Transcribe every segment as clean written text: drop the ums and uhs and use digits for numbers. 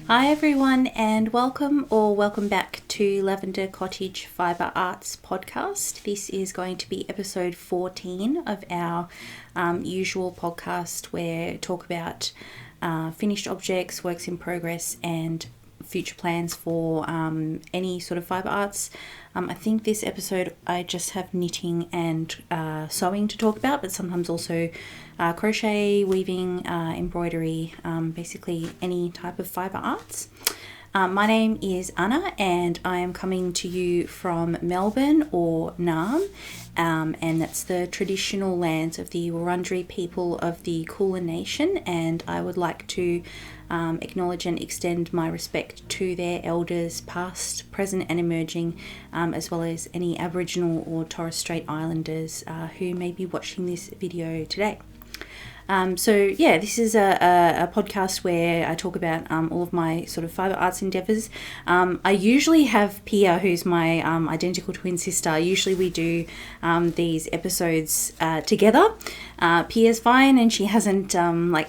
Hi everyone, and welcome back to Lavender Cottage Fibre Arts podcast. This is going to be episode 14 of our usual podcast where we talk about finished objects, works in progress, and future plans for any sort of fibre arts. I think this episode I just have knitting and sewing to talk about, but sometimes also crochet, weaving, embroidery, basically any type of fibre arts. My name is Anna and I am coming to you from Melbourne or Naarm, and that's the traditional lands of the Wurundjeri people of the Kulin nation, and I would like to acknowledge and extend my respect to their elders past, present and emerging, as well as any Aboriginal or Torres Strait Islanders who may be watching this video today. This is a podcast where I talk about all of my sort of fibre arts endeavours. I usually have Pia, who's my identical twin sister. Usually we do these episodes together. Pia's fine and she hasn't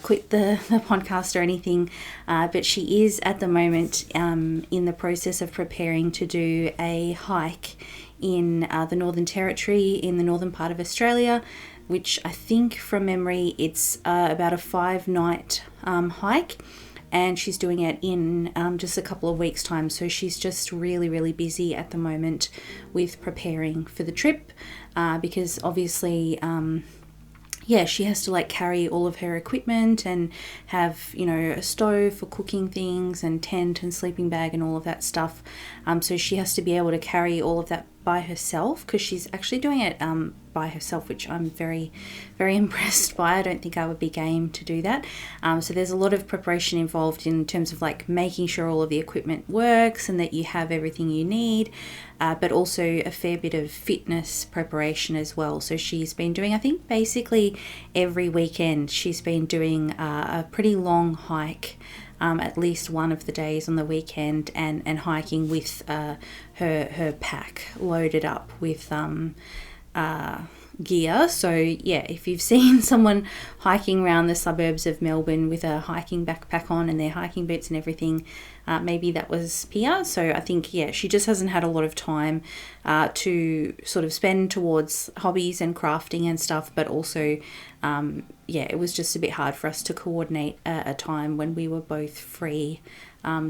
quit the podcast or anything, but she is at the moment in the process of preparing to do a hike in the Northern Territory in the northern part of Australia, which I think from memory it's about a 5-night hike, and she's doing it in just a couple of weeks' time. So she's just really busy at the moment with preparing for the trip, because obviously she has to carry all of her equipment and have, a stove for cooking things and tent and sleeping bag and all of that stuff. So she has to be able to carry all of that by herself, because she's actually doing it by herself, which I'm very impressed by. I don't think I would be game to do that. So there's a lot of preparation involved in terms of making sure all of the equipment works and that you have everything you need, but also a fair bit of fitness preparation as well. So she's been doing, I think basically every weekend she's been doing a pretty long hike, at least one of the days on the weekend, and hiking with her pack loaded up with gear. So if you've seen someone hiking around the suburbs of Melbourne with a hiking backpack on and their hiking boots and everything, maybe that was Pia. So I think she just hasn't had a lot of time to sort of spend towards hobbies and crafting and stuff, but also it was just a bit hard for us to coordinate a time when we were both free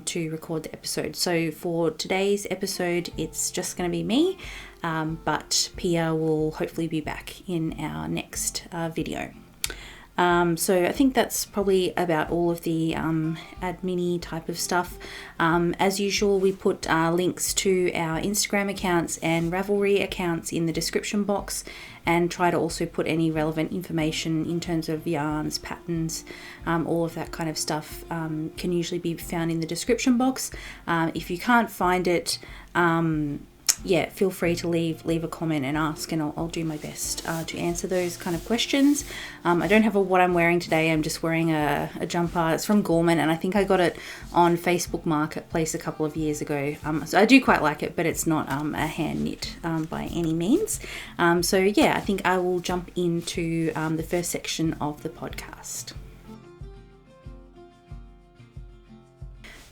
to record the episode. So for today's episode it's just going to be me, but Pia will hopefully be back in our next video. So I think that's probably about all of the admin-y type of stuff. As usual, we put links to our Instagram accounts and Ravelry accounts in the description box, and try to also put any relevant information in terms of yarns, patterns, all of that kind of stuff can usually be found in the description box. If you can't find it, feel free to leave a comment and ask, and I'll do my best to answer those kind of questions. I don't have what I'm wearing today. I'm just wearing a jumper. It's from Gorman, and I think I got it on Facebook Marketplace a couple of years ago. So I do quite like it, but it's not a hand knit by any means. I think I will jump into the first section of the podcast.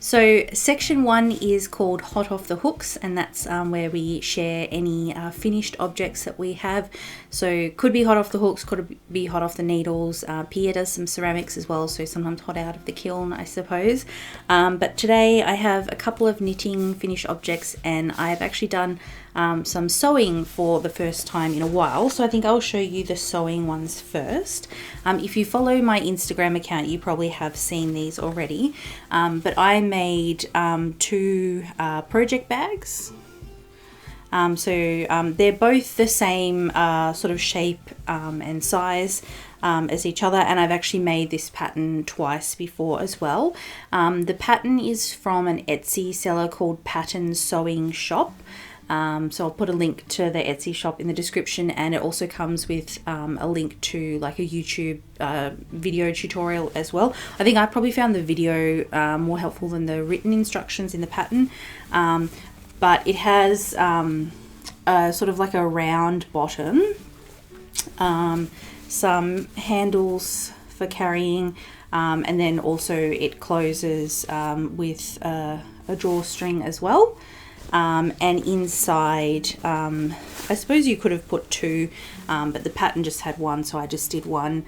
So section 1 is called Hot Off the Hooks, and that's where we share any finished objects that we have. So could be hot off the hooks, could be hot off the needles. Pia does some ceramics as well, so sometimes hot out of the kiln, I suppose. But today I have a couple of knitting finished objects, and I've actually done some sewing for the first time in a while. So I think I'll show you the sewing ones first. If you follow my Instagram account, you probably have seen these already. But I made 2 project bags. They're both the same sort of shape and size as each other, and I've actually made this pattern twice before as well. The pattern is from an Etsy seller called Patternsewingshop. So I'll put a link to the Etsy shop in the description, and it also comes with a link to a YouTube video tutorial as well. I think I probably found the video more helpful than the written instructions in the pattern, but it has sort of a round bottom, some handles for carrying, and then also it closes with a drawstring as well. And inside, I suppose you could have put two, but the pattern just had one, so I just did one.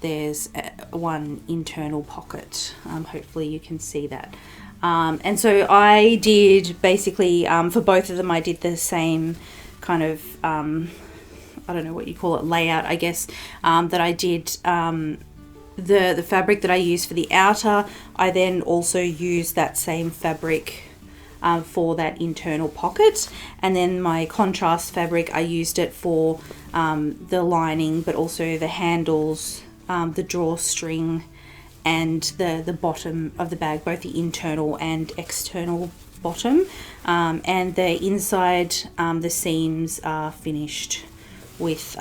There's one internal pocket. Hopefully you can see that. And so I did basically, for both of them, I did the same kind of, I don't know what you call it, layout, I guess, that I did. The fabric that I used for the outer, I then also used that same fabric for that internal pocket, and then my contrast fabric, I used it for the lining, but also the handles, the drawstring, and the bottom of the bag, both the internal and external bottom, and the inside, the seams are finished with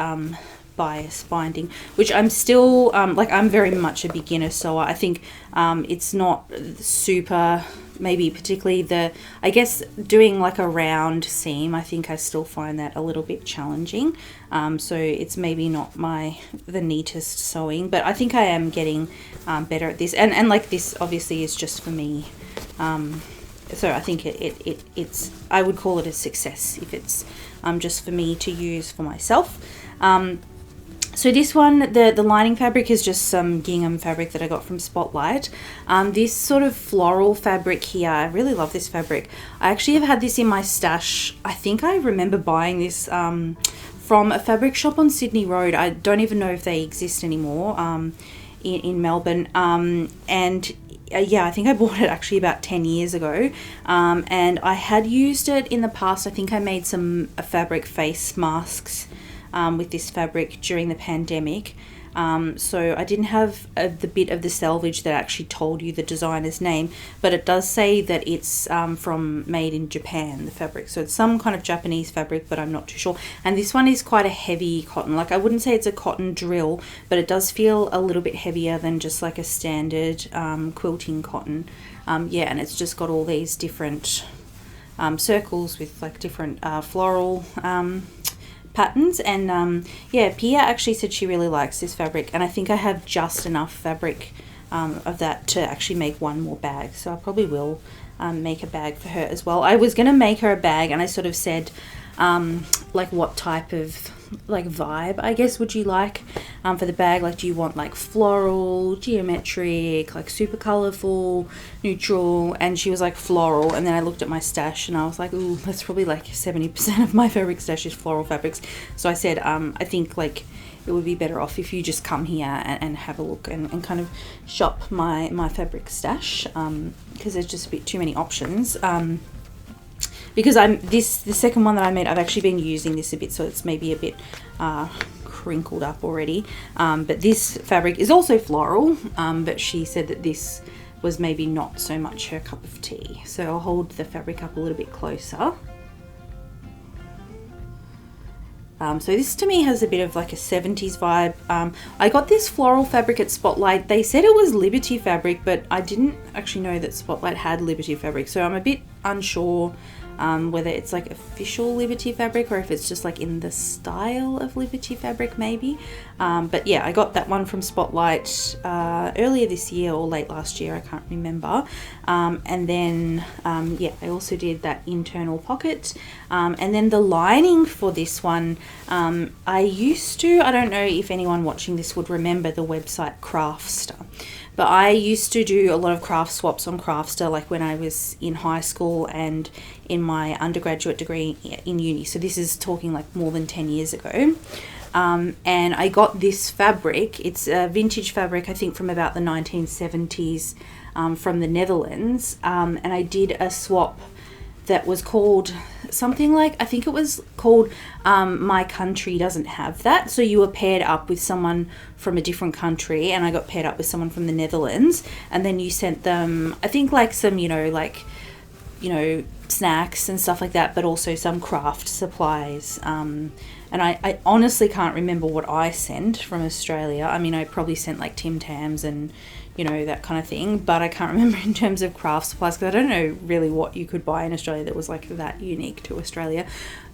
bias binding, which I'm still like, I'm very much a beginner sewer. I think it's not super, maybe particularly I guess doing like a round seam, I think I still find that a little bit challenging, so it's maybe not the neatest sewing, but I think I am getting better at this, and like this obviously is just for me, so I think it's I would call it a success if it's just for me to use for myself. So this one, the lining fabric is just some gingham fabric that I got from Spotlight. This sort of floral fabric here, I really love this fabric. I actually have had this in my stash. I think I remember buying this from a fabric shop on Sydney Road. I don't even know if they exist anymore in Melbourne. Yeah, I think I bought it actually about 10 years ago, and I had used it in the past. I think I made some fabric face masks with this fabric during the pandemic, so I didn't have the bit of the selvage that actually told you the designer's name, but it does say that it's made in Japan, the fabric, so it's some kind of Japanese fabric, but I'm not too sure. And this one is quite a heavy cotton, like I wouldn't say it's a cotton drill, but it does feel a little bit heavier than just like a standard quilting cotton. Yeah, and it's just got all these different circles with like different floral patterns, and yeah, Pia actually said she really likes this fabric, and I think I have just enough fabric of that to actually make one more bag, so I probably will make a bag for her as well. I was going to make her a bag, and I sort of said like what type of like vibe I guess would you like for the bag, like do you want like floral, geometric, like super colorful, neutral? And she was like floral, and then I looked at my stash and I was like, ooh, that's probably like 70% of my fabric stash is floral fabrics. So I said I think like it would be better off if you just come here and have a look and kind of shop my fabric stash, because there's just a bit too many options. Because the second one that I made, I've actually been using this a bit, so it's maybe a bit crinkled up already. But this fabric is also floral, but she said that this was maybe not so much her cup of tea. So I'll hold the fabric up a little bit closer. So this to me has a bit of like a 70s vibe. I got this floral fabric at Spotlight. They said it was Liberty fabric, but I didn't actually know that Spotlight had Liberty fabric, so I'm a bit unsure whether it's like official Liberty fabric or if it's just like in the style of Liberty fabric maybe. But yeah, I got that one from Spotlight earlier this year or late last year, I can't remember. And then yeah, I also did that internal pocket, and then the lining for this one, I don't know if anyone watching this would remember the website Craftster, but I used to do a lot of craft swaps on Craftster, like when I was in high school and in my undergraduate degree in uni. So this is talking like more than 10 years ago. And I got this fabric. It's a vintage fabric, I think from about the 1970s, from the Netherlands. And I did a swap that was called something like, I think it was called My Country Doesn't Have That. So you were paired up with someone from a different country, and I got paired up with someone from the Netherlands, and then you sent them, I think like some, snacks and stuff like that, but also some craft supplies. And I honestly can't remember what I sent from Australia. I mean, I probably sent like Tim Tams and that kind of thing, but I can't remember in terms of craft supplies, because I don't know really what you could buy in Australia that was like that unique to Australia.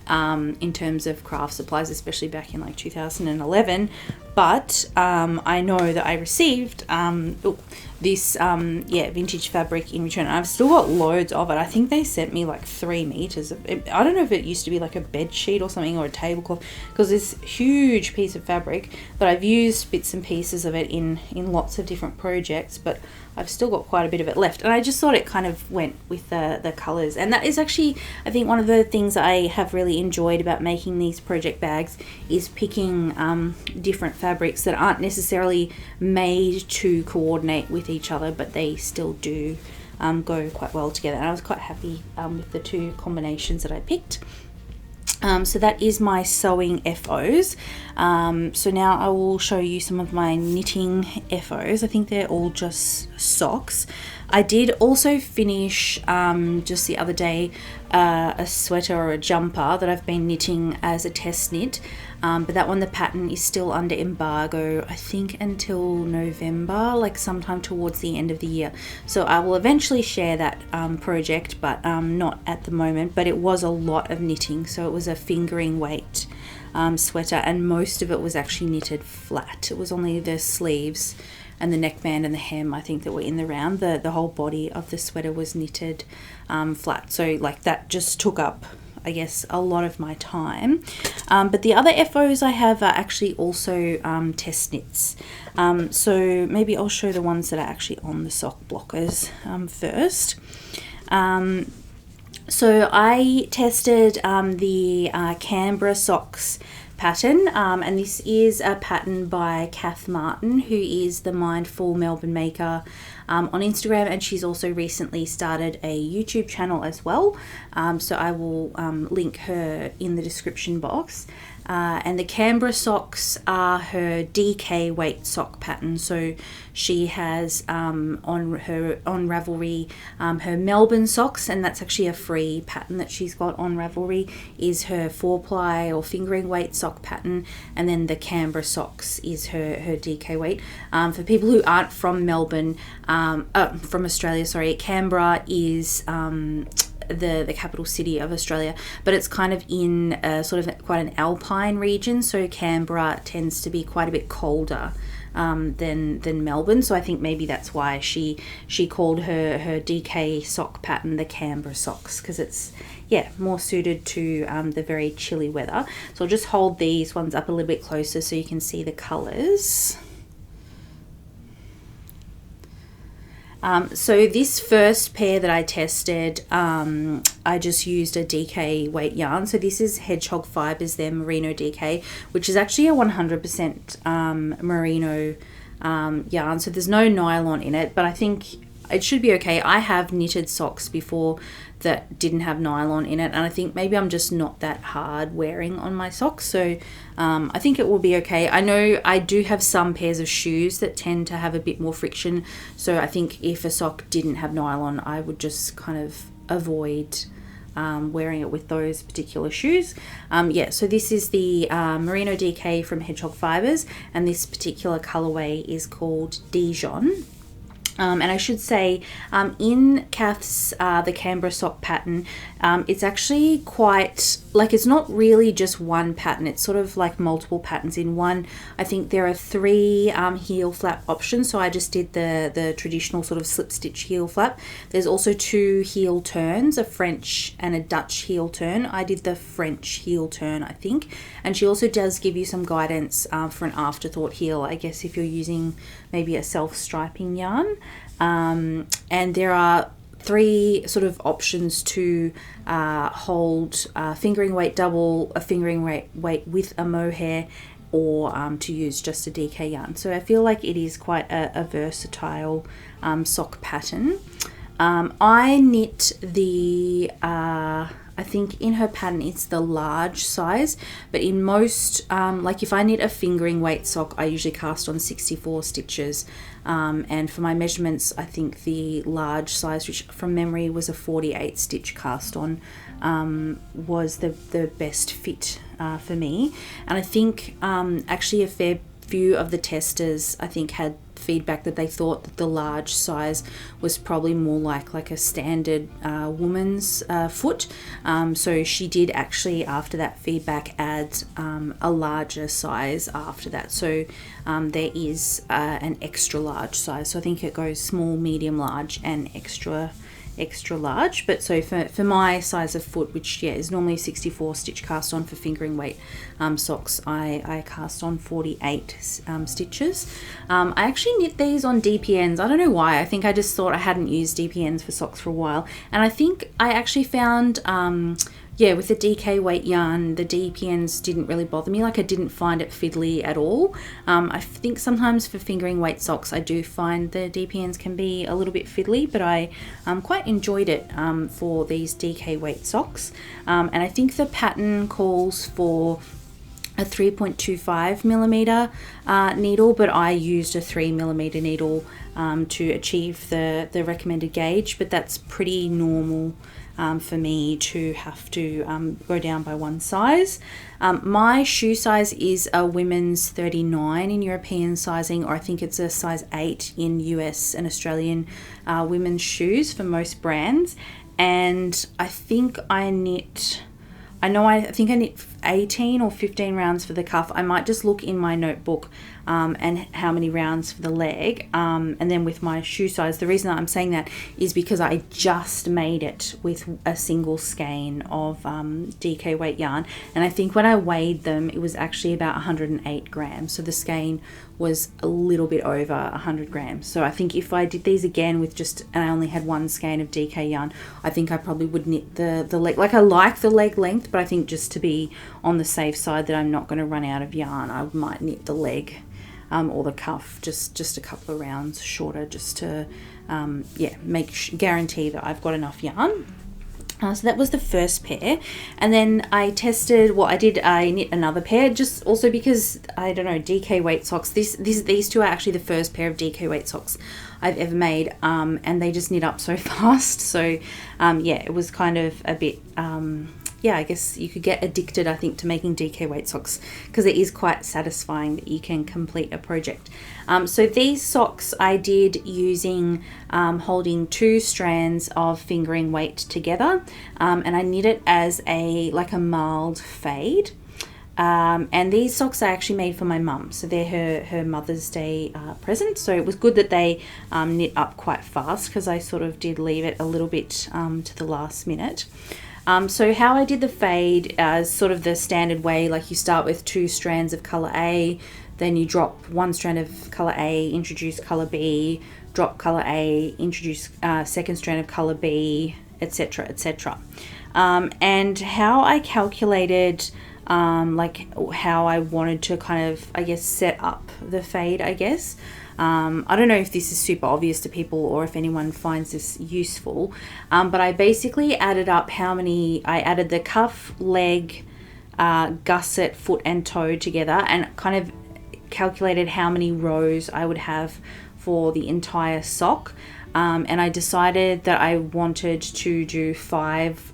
in terms of craft supplies, especially back in like 2011. But I know that I received this vintage fabric in return. I've still got loads of it. I think they sent me like 3 meters of it. I don't know if it used to be like a bed sheet or something, or a tablecloth, because this huge piece of fabric, but I've used bits and pieces of it in lots of different projects, but I've still got quite a bit of it left, and I just thought it kind of went with the colors. And that is actually, I think, one of the things I have really enjoyed about making these project bags is picking different fabrics that aren't necessarily made to coordinate with each other, but they still do go quite well together. And I was quite happy with the 2 combinations that I picked. So that is my sewing FOs. So now I will show you some of my knitting FOs. I think they're all just socks. I did also finish just the other day a sweater or a jumper that I've been knitting as a test knit, but that one, the pattern is still under embargo, I think until November, like sometime towards the end of the year. So I will eventually share that project, but not at the moment. But it was a lot of knitting, so it was a fingering weight sweater, and most of it was actually knitted flat. It was only the sleeves and the neckband and the hem, I think, that were in the round. The whole body of the sweater was knitted flat. So like that just took up, I guess, a lot of my time. But the other FOs I have are actually also test knits. So maybe I'll show the ones that are actually on the sock blockers first. So I tested the Canberra Socks pattern, and this is a pattern by Kath Martin, who is the Mindful Melbourne Maker on Instagram, and she's also recently started a YouTube channel as well. So I will link her in the description box. And the Canberra socks are her DK weight sock pattern. So she has on Ravelry her Melbourne socks, and that's actually a free pattern that she's got on Ravelry, is her 4-ply or fingering weight sock pattern, and then the Canberra socks is her DK weight. For people who aren't from Melbourne, from Australia, sorry, Canberra is the capital city of Australia, but it's kind of in sort of quite an alpine region, so Canberra tends to be quite a bit colder than Melbourne. So I think maybe that's why she called her DK sock pattern the Canberra socks, because it's more suited to the very chilly weather. So I'll just hold these ones up a little bit closer so you can see the colours. So this first pair that I tested, I just used a DK weight yarn. So this is Hedgehog Fibres, their Merino DK, which is actually a 100% Merino yarn. So there's no nylon in it, but I think it should be okay. I have knitted socks before that didn't have nylon in it, and I think maybe I'm just not that hard wearing on my socks, so I think it will be okay. I know I do have some pairs of shoes that tend to have a bit more friction, so I think if a sock didn't have nylon, I would just kind of avoid wearing it with those particular shoes. So this is the Merino DK from Hedgehog Fibres, and this particular colorway is called Dijon. And I should say, in Kath's the Canberra sock pattern, it's actually quite, like, it's not really just one pattern. It's sort of like multiple patterns in one. I think there are 3 heel flap options. So I just did the traditional sort of slip stitch heel flap. There's also 2 heel turns, a French and a Dutch heel turn. I did the French heel turn, I think. And she also does give you some guidance for an afterthought heel, I guess, if you're using maybe a self-striping yarn. And there are 3 sort of options to hold fingering weight double, a fingering weight with a mohair, or to use just a DK yarn. So I feel like it is quite a versatile sock pattern. I knit the I think in her pattern it's the large size, but in most, like if I knit a fingering weight sock, I usually cast on 64 stitches, and for my measurements, I think the large size, which from memory was a 48 stitch cast on, was the best fit for me. And I think actually a fair few of the testers, I think, had feedback that they thought that the large size was probably more like a standard woman's foot. So she did actually, after that feedback, add a larger size after that. So there is an extra large size. So I think it goes small, medium, large, and extra large. But so for my size of foot, which is normally 64 stitch cast on for fingering weight socks, I cast on 48 stitches. I actually knit these on DPNs. I don't know why. I think I just thought I hadn't used DPNs for socks for a while, and I think I actually found with the DK weight yarn, the DPNs didn't really bother me. Like, I didn't find it fiddly at all. I think sometimes for fingering weight socks, I do find the DPNs can be a little bit fiddly, but I quite enjoyed it for these DK weight socks. And I think the pattern calls for a 3.25 millimeter needle, but I used a 3 millimeter needle to achieve the recommended gauge, but that's pretty normal for me to have to go down by one size. My shoe size is a women's 39 in European sizing, or I think it's a size 8 in US and Australian women's shoes for most brands. And I think I knit 18 or 15 rounds for the cuff. I might just look in my notebook and how many rounds for the leg, and then with my shoe size. The reason I'm saying that is because I just made it with a single skein of DK weight yarn, and I think when I weighed them, it was actually about 108 grams. So the skein was a little bit over 100 grams. So I think if I did these again with and I only had one skein of DK yarn, I think I probably would knit the leg. Like, I like the leg length, but I think just to be on the safe side that I'm not going to run out of yarn, I might knit the leg or the cuff just a couple of rounds shorter, just to guarantee that I've got enough yarn. So that was the first pair, and then I knit another pair, just also because, I don't know, DK weight socks. These two are actually the first pair of DK weight socks I've ever made, and they just knit up so fast. So it was kind of a bit I guess you could get addicted, I think, to making DK weight socks, because it is quite satisfying that you can complete a project. So these socks I did using holding 2 strands of fingering weight together, and I knit it as a marled fade. And these socks I actually made for my mum, so they're her Mother's Day present. So it was good that they knit up quite fast, because I sort of did leave it a little bit to the last minute. So how I did the fade is sort of the standard way. Like, you start with 2 strands of colour A, then you drop 1 strand of colour A, introduce colour B, drop colour A, introduce second strand of colour B, etc., etc. And how I calculated how I wanted to kind of, I guess, set up the fade, I guess. I don't know if this is super obvious to people or if anyone finds this useful, but I basically added up I added the cuff, leg, gusset, foot and toe together, and kind of calculated how many rows I would have for the entire sock. And I decided that I wanted to do 5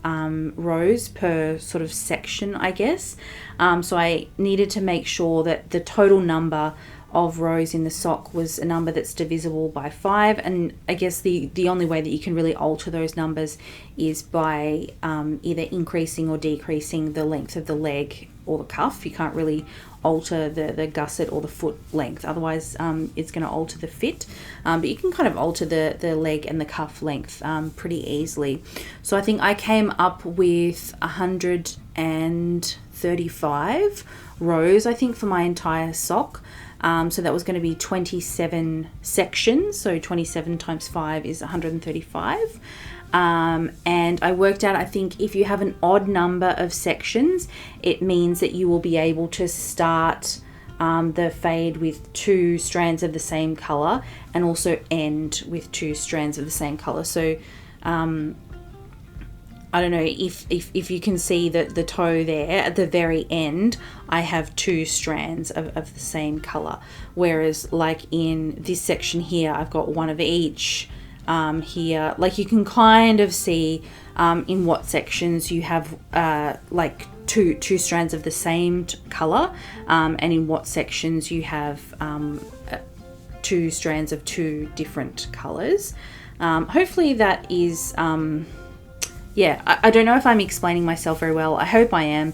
rows per sort of section, I guess. So I needed to make sure that the total number of rows in the sock was a number that's divisible by 5, and I guess the only way that you can really alter those numbers is by either increasing or decreasing the length of the leg or the cuff. You can't really alter the gusset or the foot length, otherwise it's going to alter the fit, but you can kind of alter the leg and the cuff length pretty easily. So I think I came up with 135 rows, I think, for my entire sock. So that was going to be 27 sections, so 27 times 5 is 135. And I worked out, I think if you have an odd number of sections, it means that you will be able to start the fade with 2 strands of the same colour and also end with 2 strands of the same colour. So I don't know if you can see the toe there at the very end, I have 2 strands of the same color, whereas like in this section here I've got 1 of each, here. Like you can kind of see in what sections you have like two strands of the same color, and in what sections you have two strands of two different colors. Hopefully that is yeah, I don't know if I'm explaining myself very well. I hope I am.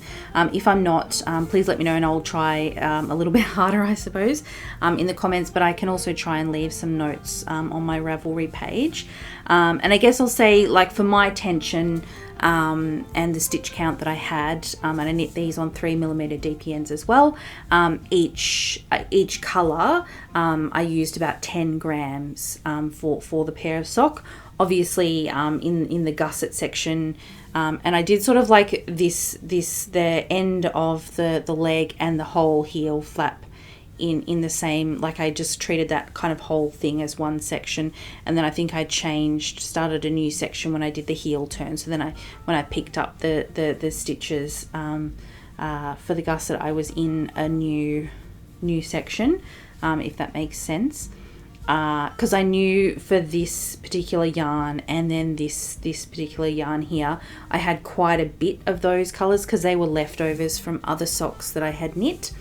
If I'm not, please let me know and I'll try a little bit harder, I suppose, in the comments. But I can also try and leave some notes on my Ravelry page. And I guess I'll say, like, for my tension and the stitch count that I had, and I knit these on 3mm DPNs as well, each colour I used about 10 grams for the pair of sock. Obviously in the gusset section, and I did sort of like the end of the leg and the whole heel flap in the same, like I just treated that kind of whole thing as one section, and then I think I started a new section when I did the heel turn. So then when I picked up the stitches for the gusset, I was in a new section, if that makes sense. Because I knew for this particular yarn and then this particular yarn here, I had quite a bit of those colours because they were leftovers from other socks that I had knit.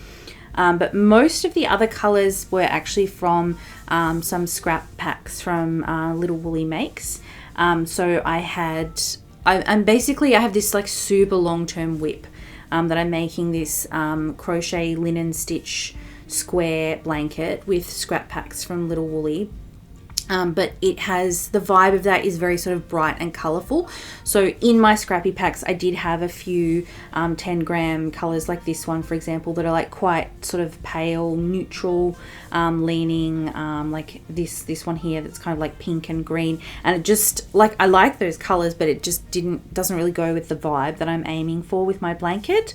But most of the other colours were actually from some scrap packs from Little Woollie Makes. So I have this like super long-term whip that I'm making this crochet linen stitch square blanket with scrap packs from Little Woolly, but it has, the vibe of that is very sort of bright and colourful. So in my scrappy packs I did have a few 10-gram colours like this one, for example, that are like quite sort of pale neutral leaning, like this one here that's kind of like pink and green, and it just, like, I like those colours, but it just doesn't really go with the vibe that I'm aiming for with my blanket.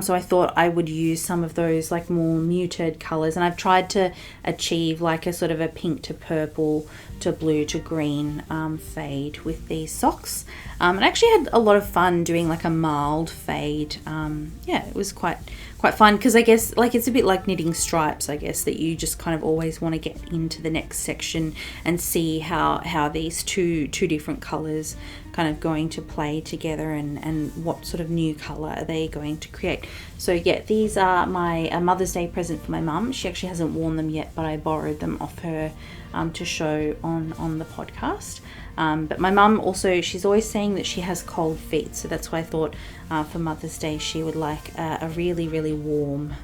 So I thought I would use some of those like more muted colours, and I've tried to achieve like a sort of a pink to purple to blue to green fade with these socks. And I actually had a lot of fun doing like a marled fade. Yeah, it was quite fun, because I guess like it's a bit like knitting stripes, I guess, that you just kind of always want to get into the next section and see how these two different colours kind of going to play together, and what sort of new colour are they going to create. So yeah, these are my Mother's Day present for my mum. She actually hasn't worn them yet, but I borrowed them off her to show on the podcast. But my mum also, she's always saying that she has cold feet, so that's why I thought for Mother's Day she would like a really, really warm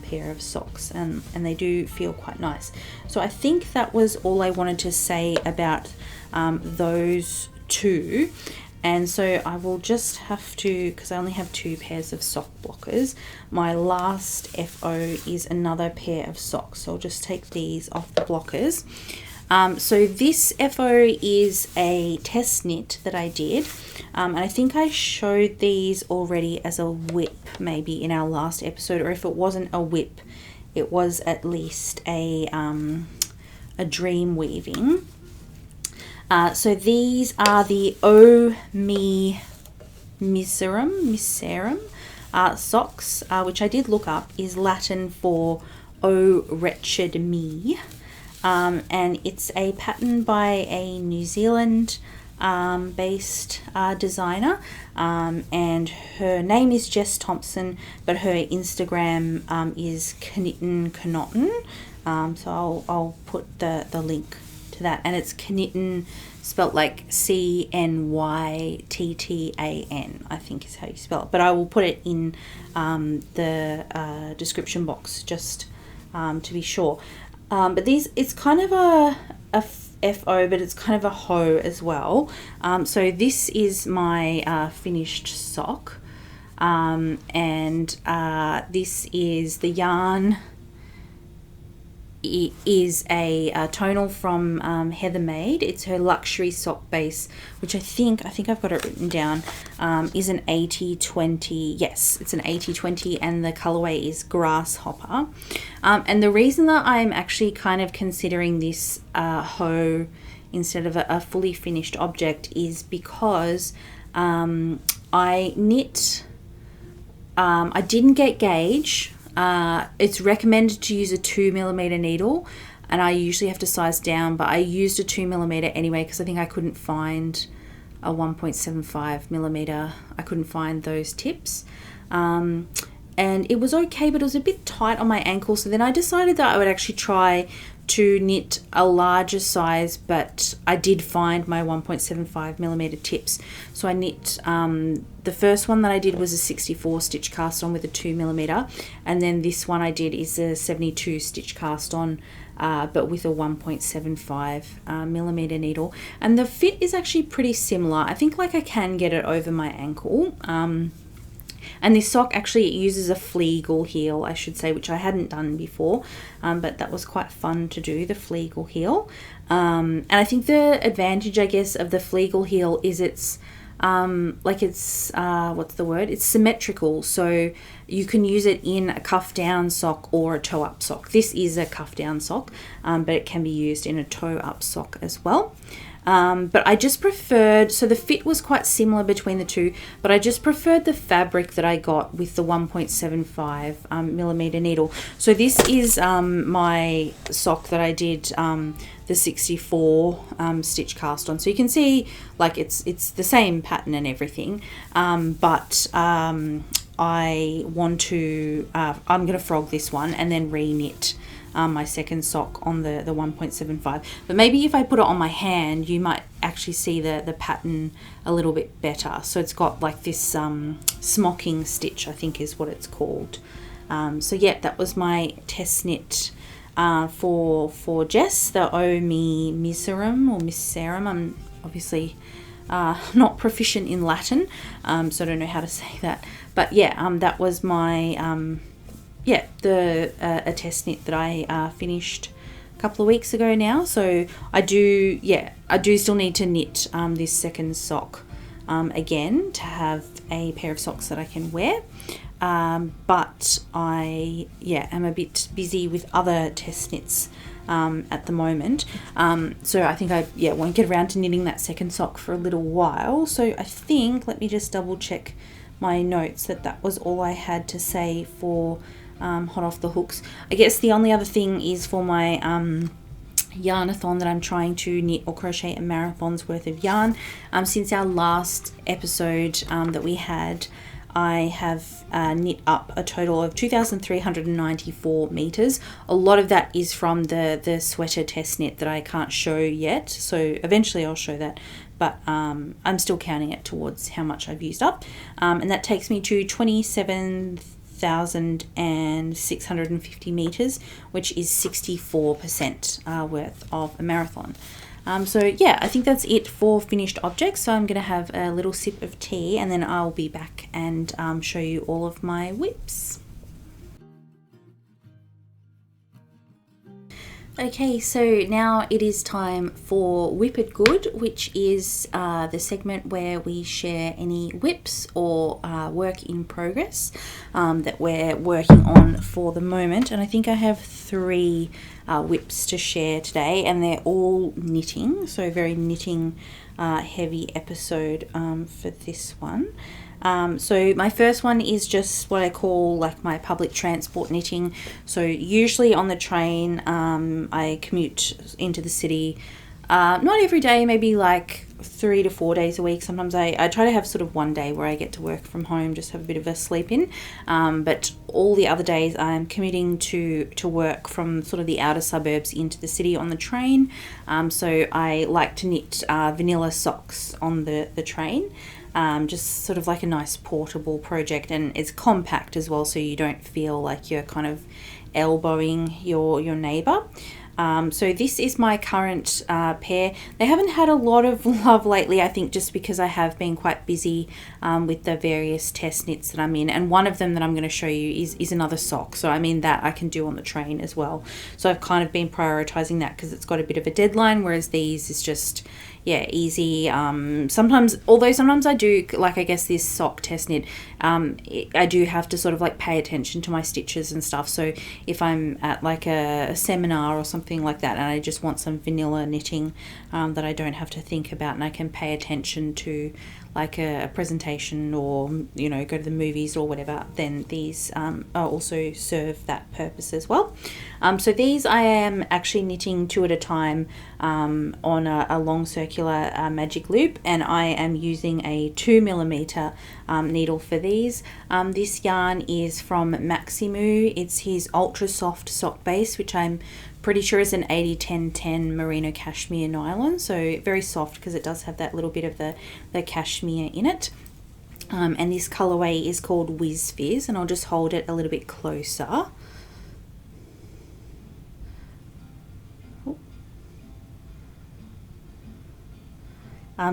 pair of socks, and they do feel quite nice. So I think that was all I wanted to say about those two. And so I will just have to, because I only have 2 pairs of sock blockers, my last FO is another pair of socks, so I'll just take these off the blockers. So this FO is a test knit that I did, and I think I showed these already as a whip maybe in our last episode, or if it wasn't a whip, it was at least a dream weaving. So these are the O Me Miserum socks, which I did look up is Latin for O Wretched Me. And it's a pattern by a New Zealand based designer, and her name is Jess Thompson, but her Instagram is Knitten Knotten. So I'll put the link to that, and it's Knitten spelt like CNYTTAN, I think is how you spell it, but I will put it in the description box just to be sure. But these, it's kind of a FO, but it's kind of a hoe as well. So this is my finished sock, and this is the yarn. It is a tonal from HeatherMaid. It's her luxury sock base, which I think I've got it written down, is an 80/20. Yes, it's an 80/20, and the colorway is Grasshopper. And the reason that I'm actually kind of considering this hoe instead of a fully finished object is because I knit. I didn't get gauge. It's recommended to use a 2mm needle, and I usually have to size down, but I used a 2mm anyway because I think I couldn't find a 1.75mm. I couldn't find those tips. And it was okay, but it was a bit tight on my ankle. So then I decided that I would actually try to knit a larger size, but I did find my 1.75mm tips. So I knit, the first one that I did was a 64 stitch cast on with a 2mm, and then this one I did is a 72 stitch cast on, but with a 1.75mm needle. And the fit is actually pretty similar. I think like I can get it over my ankle. And this sock actually uses a fleagle heel, I should say, which I hadn't done before, but that was quite fun to do, the fleagle heel. And I think the advantage, I guess, of the fleagle heel is it's it's symmetrical, so you can use it in a cuff down sock or a toe up sock. This is a cuff down sock, but it can be used in a toe up sock as well. But I just preferred, so the fit was quite similar between the two, but I just preferred the fabric that I got with the 1.75mm needle. So this is my sock that I did the 64 stitch cast on. So you can see like it's the same pattern and everything, but I want to, I'm going to frog this one and then re-knit my second sock on the 1.75. But maybe if I put it on my hand, you might actually see the pattern a little bit better. So it's got like this smocking stitch, I think is what it's called. So yeah, that was my test knit for Jess, the O Me Miserum or Miserum. I'm obviously not proficient in Latin, so I don't know how to say that. But yeah, that was my a test knit that I finished a couple of weeks ago now. So I do still need to knit this second sock again to have a pair of socks that I can wear. But I am a bit busy with other test knits at the moment. So I think I won't get around to knitting that second sock for a little while. So I think, let me just double check my notes, that was all I had to say for hot off the hooks. I guess the only other thing is for my yarnathon that I'm trying to knit or crochet a marathon's worth of yarn. Since our last episode that we had, I have knit up a total of 2,394 meters. A lot of that is from the sweater test knit that I can't show yet, so eventually I'll show that, but I'm still counting it towards how much I've used up, and that takes me to 27,650 meters, which is 64% worth of a marathon. So yeah, I think that's it for finished objects. So I'm going to have a little sip of tea and then I'll be back and show you all of my whips. Okay, so now it is time for Whip It Good, which is the segment where we share any whips or work in progress that we're working on for the moment. And I think I have 3 whips to share today, and they're all knitting, so very knitting heavy episode for this one. So my first one is just what I call like my public transport knitting. So usually on the train, I commute into the city, not every day, maybe like 3 to 4 days a week. Sometimes I try to have sort of one day where I get to work from home, just have a bit of a sleep in, but all the other days I'm commuting to work from sort of the outer suburbs into the city on the train. So I like to knit vanilla socks on the train. Just sort of like a nice portable project, and it's compact as well, so you don't feel like you're kind of elbowing your neighbour. So this is my current pair. They haven't had a lot of love lately, I think, just because I have been quite busy with the various test knits that I'm in, and one of them that I'm going to show you is another sock. So I mean, that I can do on the train as well. So I've kind of been prioritising that because it's got a bit of a deadline, whereas these is just easy. Sometimes I do, like, I guess this sock test knit, I do have to sort of like pay attention to my stitches and stuff. So if I'm at like a seminar or something like that and I just want some vanilla knitting that I don't have to think about, and I can pay attention to like a presentation or, you know, go to the movies or whatever, then these also serve that purpose as well. So these I am actually knitting 2 at a time on a long circular magic loop, and I am using a 2mm needle for these. This yarn is from Maximu. It's his ultra soft sock base, which I'm pretty sure is an 80-10-10 merino cashmere nylon, so very soft because it does have that little bit of the cashmere in it. And this colorway is called Whiz Fizz, and I'll just hold it a little bit closer.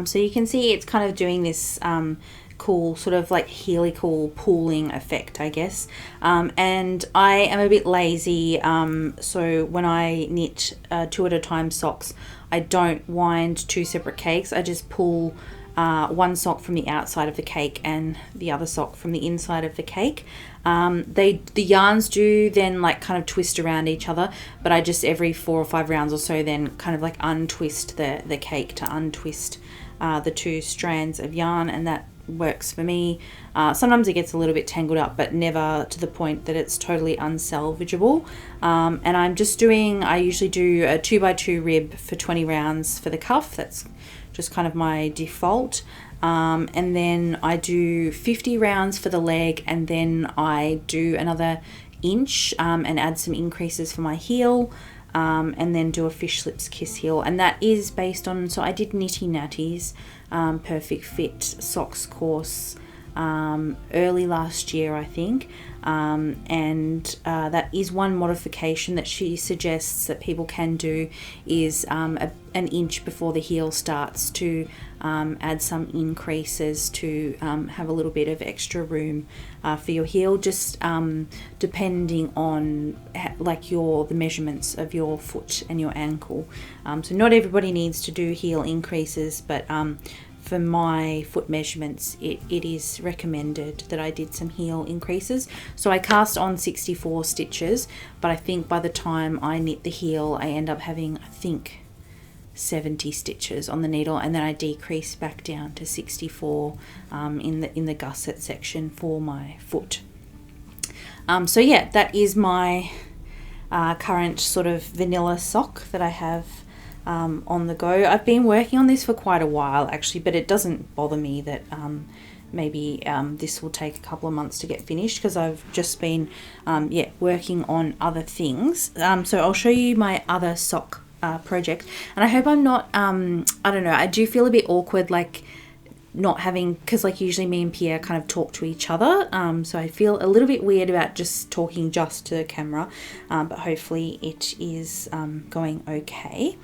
So you can see it's kind of doing this cool sort of like helical pooling effect, I guess. And I am a bit lazy, so when I knit 2 at a time socks, I don't wind 2 separate cakes. I just pull one sock from the outside of the cake and the other sock from the inside of the cake. The yarns do then like kind of twist around each other, but I just every 4 or 5 rounds or so then kind of like untwist the cake to untwist the 2 strands of yarn, and that works for me. Sometimes it gets a little bit tangled up, but never to the point that it's totally unsalvageable. And I'm just doing, I usually do a 2x2 rib for 20 rounds for the cuff. That's just kind of my default. And then I do 50 rounds for the leg, and then I do another inch and add some increases for my heel. And then do a fish lips kiss heel, and that is based on, so I did Nitty Natty's Perfect Fit socks course early last year, I think, and that is one modification that she suggests that people can do, is an inch before the heel starts to add some increases to have a little bit of extra room for your heel, just depending on like the measurements of your foot and your ankle. So not everybody needs to do heel increases, but for my foot measurements, it is recommended that I did some heel increases. So I cast on 64 stitches, but I think by the time I knit the heel, I end up having, I think, 70 stitches on the needle, and then I decrease back down to 64 in the gusset section for my foot. So yeah, that is my current sort of vanilla sock that I have on the go. I've been working on this for quite a while actually, but it doesn't bother me that maybe this will take a couple of months to get finished, because I've just been working on other things. So I'll show you my other sock project, and I hope I'm not I don't know, I do feel a bit awkward like not having, because like usually me and Pierre kind of talk to each other, so I feel a little bit weird about just talking just to the camera, but hopefully it is going okay.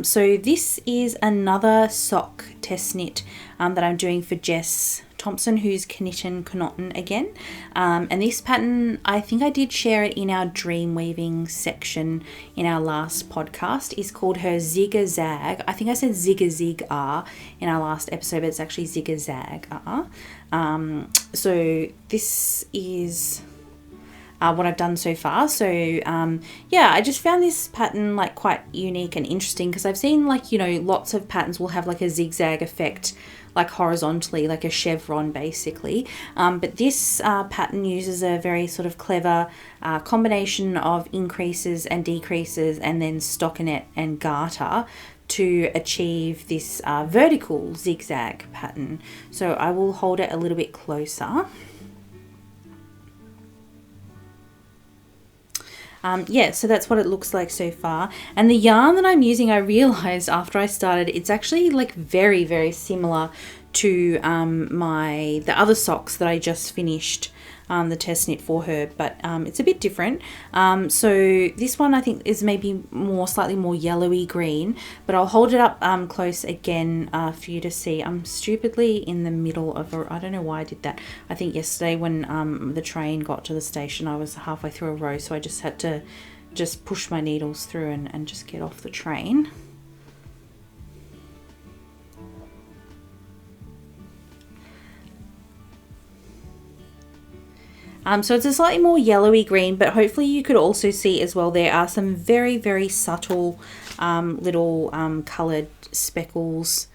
So this is another sock test knit that I'm doing for Jess Thompson, who's Knittin' Knotten again, and this pattern, I think I did share it in our dream weaving section in our last podcast, is called her Zig-a-Zag. I think I said Zig-a-Zig-ah in our last episode, but it's actually Zig-a-Zag-ah. So this is what I've done so far. So yeah, I just found this pattern like quite unique and interesting, because I've seen like, you know, lots of patterns will have like a zigzag effect like horizontally, like a chevron basically, but this pattern uses a very sort of clever combination of increases and decreases and then stockinette and garter to achieve this vertical zigzag pattern. So I will hold it a little bit closer. Yeah, so that's what it looks like so far. And the yarn that I'm using, I realized after I started, it's actually like very, very similar to the other socks that I just finished the test knit for her, but it's a bit different. So this one I think is maybe slightly more yellowy green, but I'll hold it up close again for you to see. I'm stupidly in the middle of I don't know why I did that. I think yesterday when the train got to the station, I was halfway through a row, so I just had to just push my needles through and just get off the train. So it's a slightly more yellowy green, but hopefully you could also see as well there are some very, very subtle little coloured speckles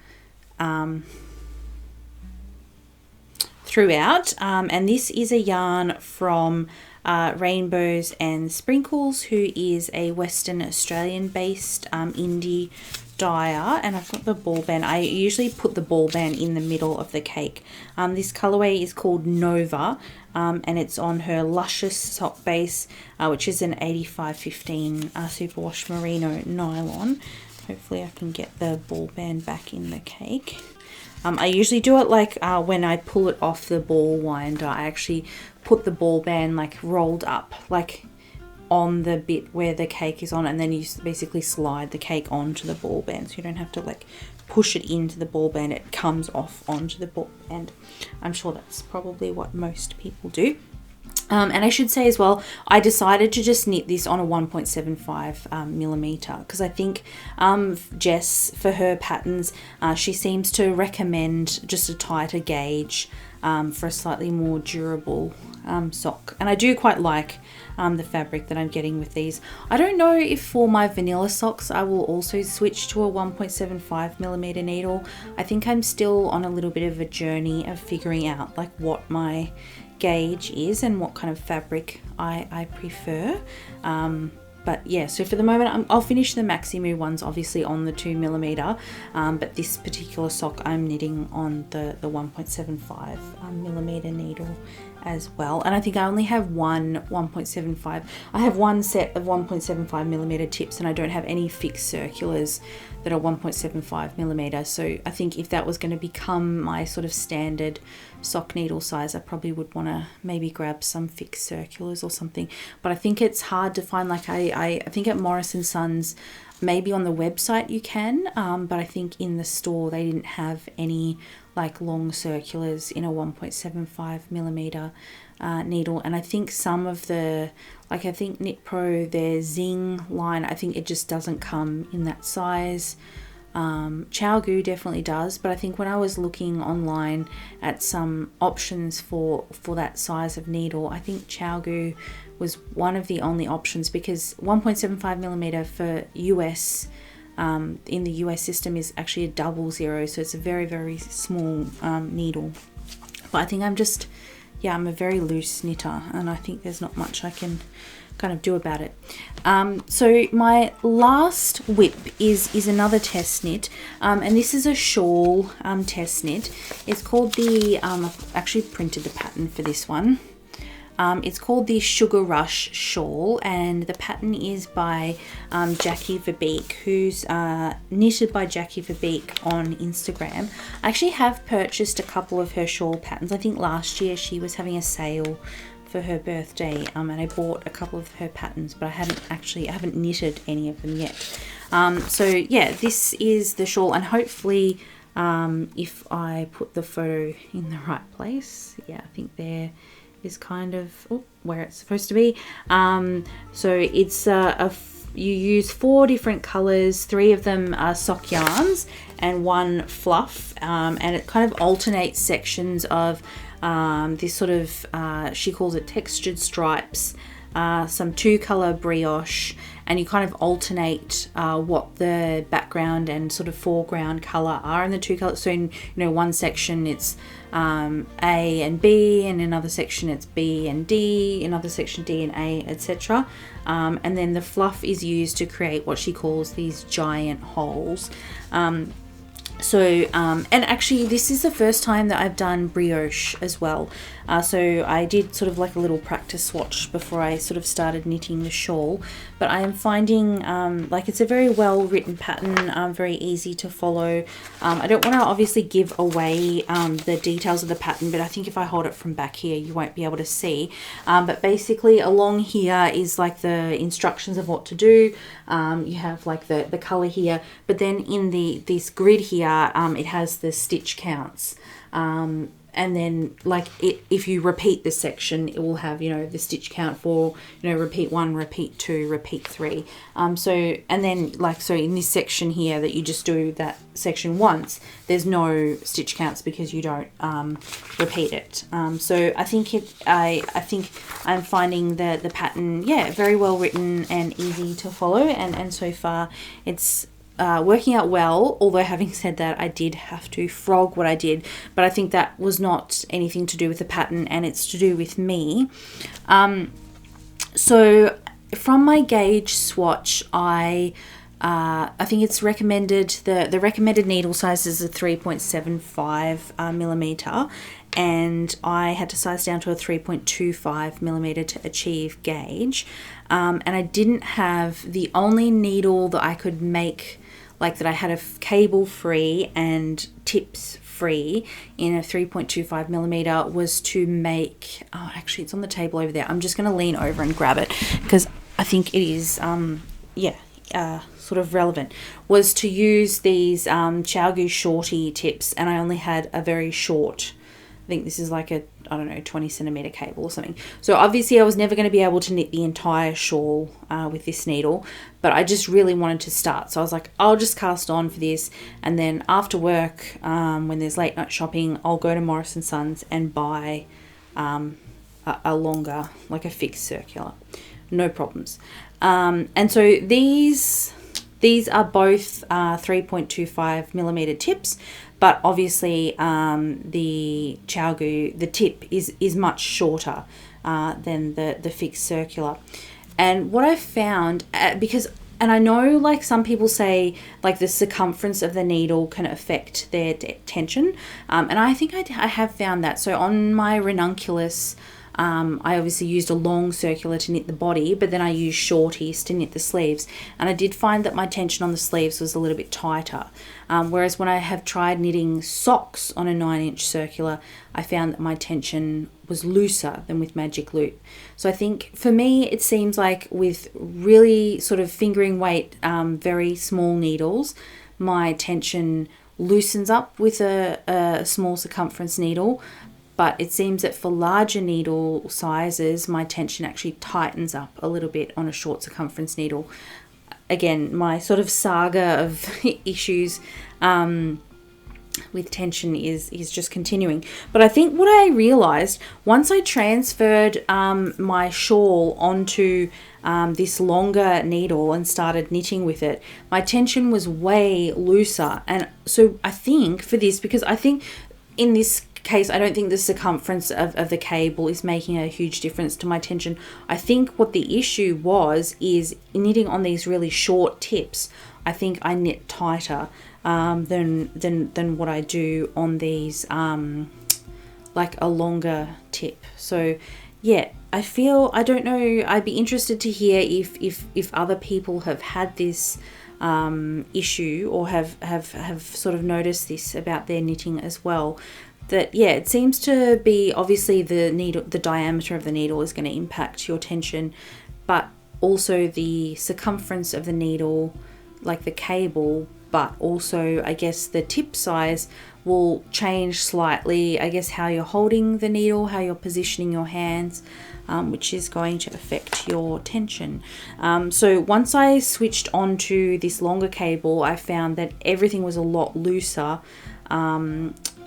throughout. And this is a yarn from Rainbows and Sprinkles, who is a Western Australian based indie dyer, and I've got the ball band. I usually put the ball band in the middle of the cake. This colorway is called Nova, and it's on her Luscious sock base, which is an 8515 superwash merino nylon. Hopefully I can get the ball band back in the cake. I usually do it like when I pull it off the ball winder, I actually put the ball band like rolled up, like on the bit where the cake is on, and then you basically slide the cake onto the ball band, so you don't have to like push it into the ball band, it comes off onto the ball band. I'm sure that's probably what most people do. And I should say as well, I decided to just knit this on a 1.75 millimeter, because I think Jess, for her patterns, she seems to recommend just a tighter gauge for a slightly more durable sock. And I do quite like the fabric that I'm getting with these. I don't know if for my vanilla socks I will also switch to a 1.75 millimeter needle. I think I'm still on a little bit of a journey of figuring out like what my gauge is and what kind of fabric I prefer. But yeah, so for the moment I'll finish the Maximu ones obviously on the 2 millimeter, but this particular sock I'm knitting on the 1.75 millimeter needle as well. And I think I only have one 1.75. I have one set of 1.75 millimeter tips, and I don't have any fixed circulars that are 1.75 millimeter. So I think if that was going to become my sort of standard sock needle size, I probably would want to maybe grab some fixed circulars or something. But I think it's hard to find. Like I think at Morris & Sons, maybe on the website you can, but I think in the store they didn't have any like long circulars in a 1.75 millimeter needle. And I think some of the, like I think Knit Pro, their Zing line, I think it just doesn't come in that size. ChiaoGoo definitely does, but I think when I was looking online at some options for that size of needle, I think ChiaoGoo was one of the only options, because 1.75 millimeter for US in the US system is actually a 00, so it's a very, very small needle. But I think I'm a very loose knitter, and I think there's not much I can kind of do about it. So my last whip is another test knit, and this is a shawl test knit. It's called the I've actually printed the pattern for this one. It's called the Sugar Rush shawl, and the pattern is by Jackie Verbeek, who's knitted by Jackie Verbeek on Instagram. I actually have purchased a couple of her shawl patterns. I think last year she was having a sale for her birthday, and I bought a couple of her patterns, but I haven't knitted any of them yet. So yeah, this is the shawl, and hopefully if I put the photo in the right place, yeah, I think there is kind of where it's supposed to be. So it's you use 4 different colors, 3 of them are sock yarns and 1 fluff, and it kind of alternates sections of this sort of she calls it textured stripes, some 2-color brioche, and you kind of alternate what the background and sort of foreground color are in the 2 colors. So in one section it's A and B, and in another section it's B and D, another section D and A, etc. And then the fluff is used to create what she calls these giant holes. And actually this is the first time that I've done brioche as well. So I did sort of like a little practice swatch before I sort of started knitting the shawl, but I am finding like it's a very well written pattern, very easy to follow. I don't want to obviously give away the details of the pattern, but I think if I hold it from back here you won't be able to see. But basically along here is like the instructions of what to do. You have like the color here, but then in this grid here it has the stitch counts. And then like if you repeat the section, it will have, the stitch count for, repeat 1, repeat 2, repeat 3. So in this section here that you just do that section once, there's no stitch counts because you don't repeat it. So I think I'm finding the pattern, very well written and easy to follow. And so far it's working out well, although having said that, I did have to frog what I did, but I think that was not anything to do with the pattern, and it's to do with me. So from my gauge swatch, I think it's recommended, the recommended needle size is a 3.75 millimeter, and I had to size down to a 3.25 millimeter to achieve gauge. And I didn't have, the only needle that I could make, like that I had a cable free and tips free in a 3.25 millimeter, was to make, oh, actually it's on the table over there. I'm just going to lean over and grab it because I think it is, sort of relevant, was to use these Chowgu shorty tips, and I only had a very short, I think this is like a, I don't know, 20 centimeter cable or something. So obviously I was never going to be able to knit the entire shawl with this needle, but I just really wanted to start. So I was like, I'll just cast on for this, and then after work, when there's late night shopping, I'll go to Morris & Sons and buy a longer, like a fixed circular. No problems. And so these are both 3.25 millimeter tips, but obviously the Chowgu, the tip is much shorter than the fixed circular. And what I found, because, and I know like some people say like the circumference of the needle can affect their tension, and I think I have found that. So on my ranunculus, I obviously used a long circular to knit the body, but then I used shorties to knit the sleeves, and I did find that my tension on the sleeves was a little bit tighter, whereas when I have tried knitting socks on a 9-inch circular, I found that my tension was looser than with Magic Loop. So I think for me it seems like with really sort of fingering weight, very small needles, my tension loosens up with a small circumference needle. But it seems that for larger needle sizes, my tension actually tightens up a little bit on a short circumference needle. Again, my sort of saga of issues with tension is just continuing. But I think what I realised, once I transferred my shawl onto this longer needle and started knitting with it, my tension was way looser. And so I think for this, because I think in this case, I don't think the circumference of the cable is making a huge difference to my tension. I think what the issue is knitting on these really short tips. I think I knit tighter than what I do on these like a longer tip. So yeah, I feel, I don't know, I'd be interested to hear if other people have had this issue or have sort of noticed this about their knitting as well. That, yeah, it seems to be, obviously the diameter of the needle is going to impact your tension, but also the circumference of the needle, like the cable, but also I guess the tip size will change slightly, I guess how you're holding the needle, how you're positioning your hands, which is going to affect your tension. So once I switched onto this longer cable, I found that everything was a lot looser,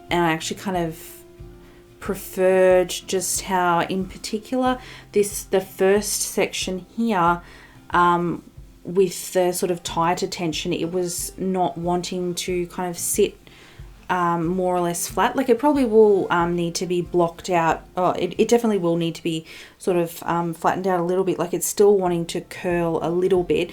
and I actually kind of preferred just how, in particular, the first section here, with the sort of tighter tension, it was not wanting to kind of sit more or less flat. Like it probably will need to be blocked out. Oh, it definitely will need to be sort of flattened out a little bit. Like it's still wanting to curl a little bit,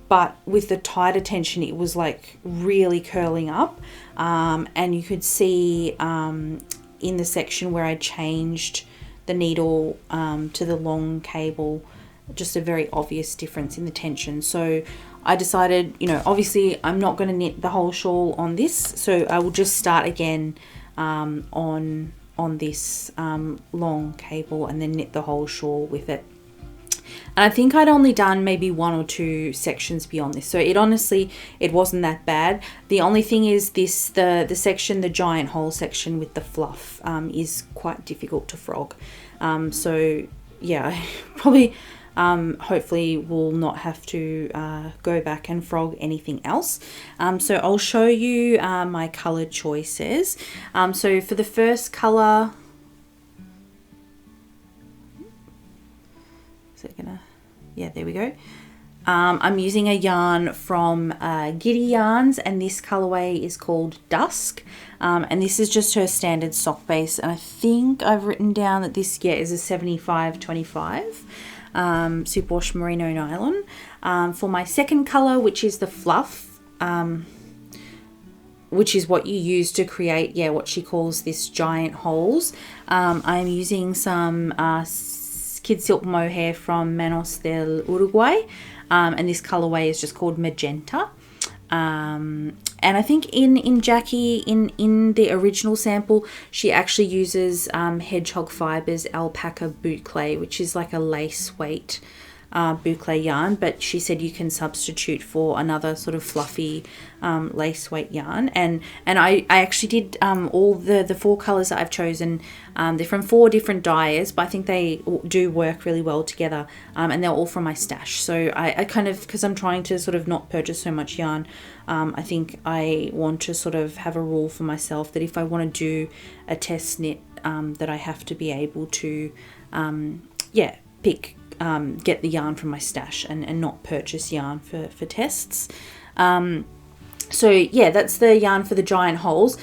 but with the tighter tension, it was like really curling up. And you could see in the section where I changed the needle to the long cable, just a very obvious difference in the tension. So I decided, you know, obviously I'm not going to knit the whole shawl on this, so I will just start again on this long cable and then knit the whole shawl with it. And I think I'd only done maybe 1 or 2 sections beyond this, so it wasn't that bad. The only thing is this, the section, the giant hole section with the fluff, is quite difficult to frog. So yeah, I probably hopefully will not have to go back and frog anything else. So I'll show you my color choices. So for the first color, is it gonna, yeah, there we go. I'm using a yarn from Giddy Yarns, and this colorway is called Dusk. And this is just her standard sock base. And I think I've written down that this is a 75-25 superwash merino nylon. For my second color, which is the fluff, which is what you use to create, what she calls this giant holes. I'm using some Kid Silk Mohair from Manos del Uruguay. And this colorway is just called Magenta. And I think in Jackie, in the original sample, she actually uses Hedgehog Fibres Alpaca Boucle, which is like a lace weight boucle yarn, but she said you can substitute for another sort of fluffy lace weight yarn. And I actually did all the 4 colors that I've chosen. They're from 4 different dyers, but I think they do work really well together, and they're all from my stash. So I kind of, because I'm trying to sort of not purchase so much yarn, I think I want to sort of have a rule for myself that if I want to do a test knit, that I have to be able to get the yarn from my stash and not purchase yarn for tests. So that's the yarn for the giant holes.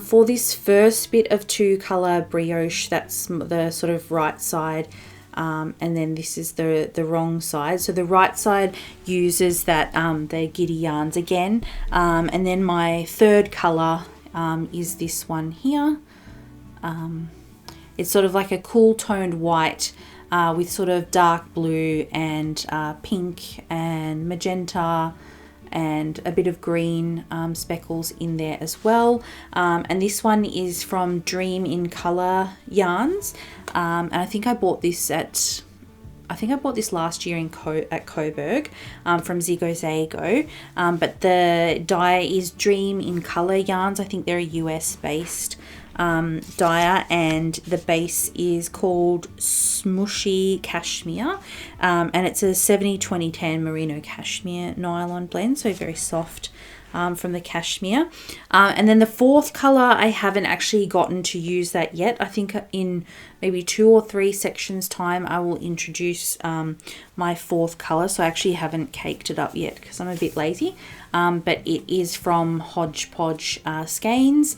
For this first bit of 2 color brioche, that's the sort of right side, and then this is the wrong side. So the right side uses that the Giddy Yarns again, and then my third color is this one here. It's sort of like a cool toned white with sort of dark blue and pink and magenta and a bit of green speckles in there as well. And this one is from Dream in Colour Yarns. And I think I bought this last year at Coburg from Zigo Zago. But the dye is Dream in Colour Yarns. I think they're a US based dyer, and the base is called Smushy Cashmere, and it's a 70-20-10 merino cashmere nylon blend, so very soft from the cashmere. And then the fourth color, I haven't actually gotten to use that yet. I think in maybe 2 or 3 sections time I will introduce my fourth color, so I actually haven't caked it up yet because I'm a bit lazy. But it is from Hodgepodge Skeins,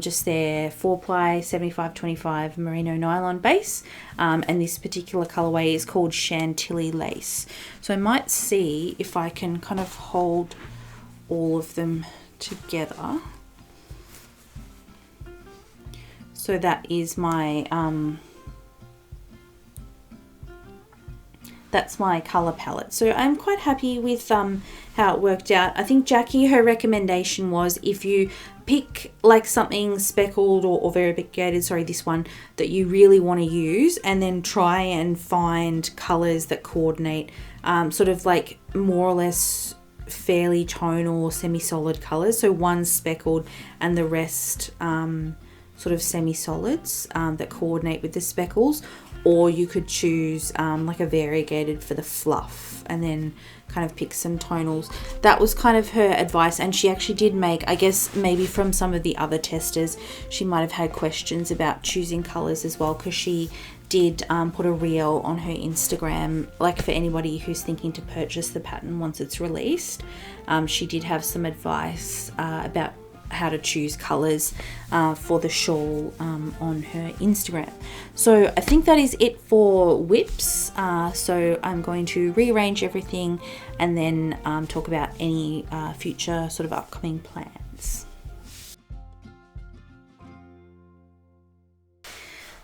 just their 4-ply 75-25 merino nylon base, and this particular colorway is called Chantilly Lace. So I might see if I can kind of hold all of them together. So that is my that's my color palette. So I'm quite happy with how it worked out. I think Jackie, her recommendation was if you pick like something speckled or variegated, this one that you really want to use, and then try and find colors that coordinate, sort of like more or less fairly tonal or semi-solid colors. So one speckled and the rest sort of semi-solids that coordinate with the speckles. Or you could choose like a variegated for the fluff and then kind of pick some tonals. That was kind of her advice, and she actually did make, I guess maybe from some of the other testers, she might have had questions about choosing colours as well, because she did put a reel on her Instagram, like for anybody who's thinking to purchase the pattern once it's released. She did have some advice about how to choose colors for the shawl on her Instagram. So I think that is it for whips. So I'm going to rearrange everything and then talk about any future sort of upcoming plans.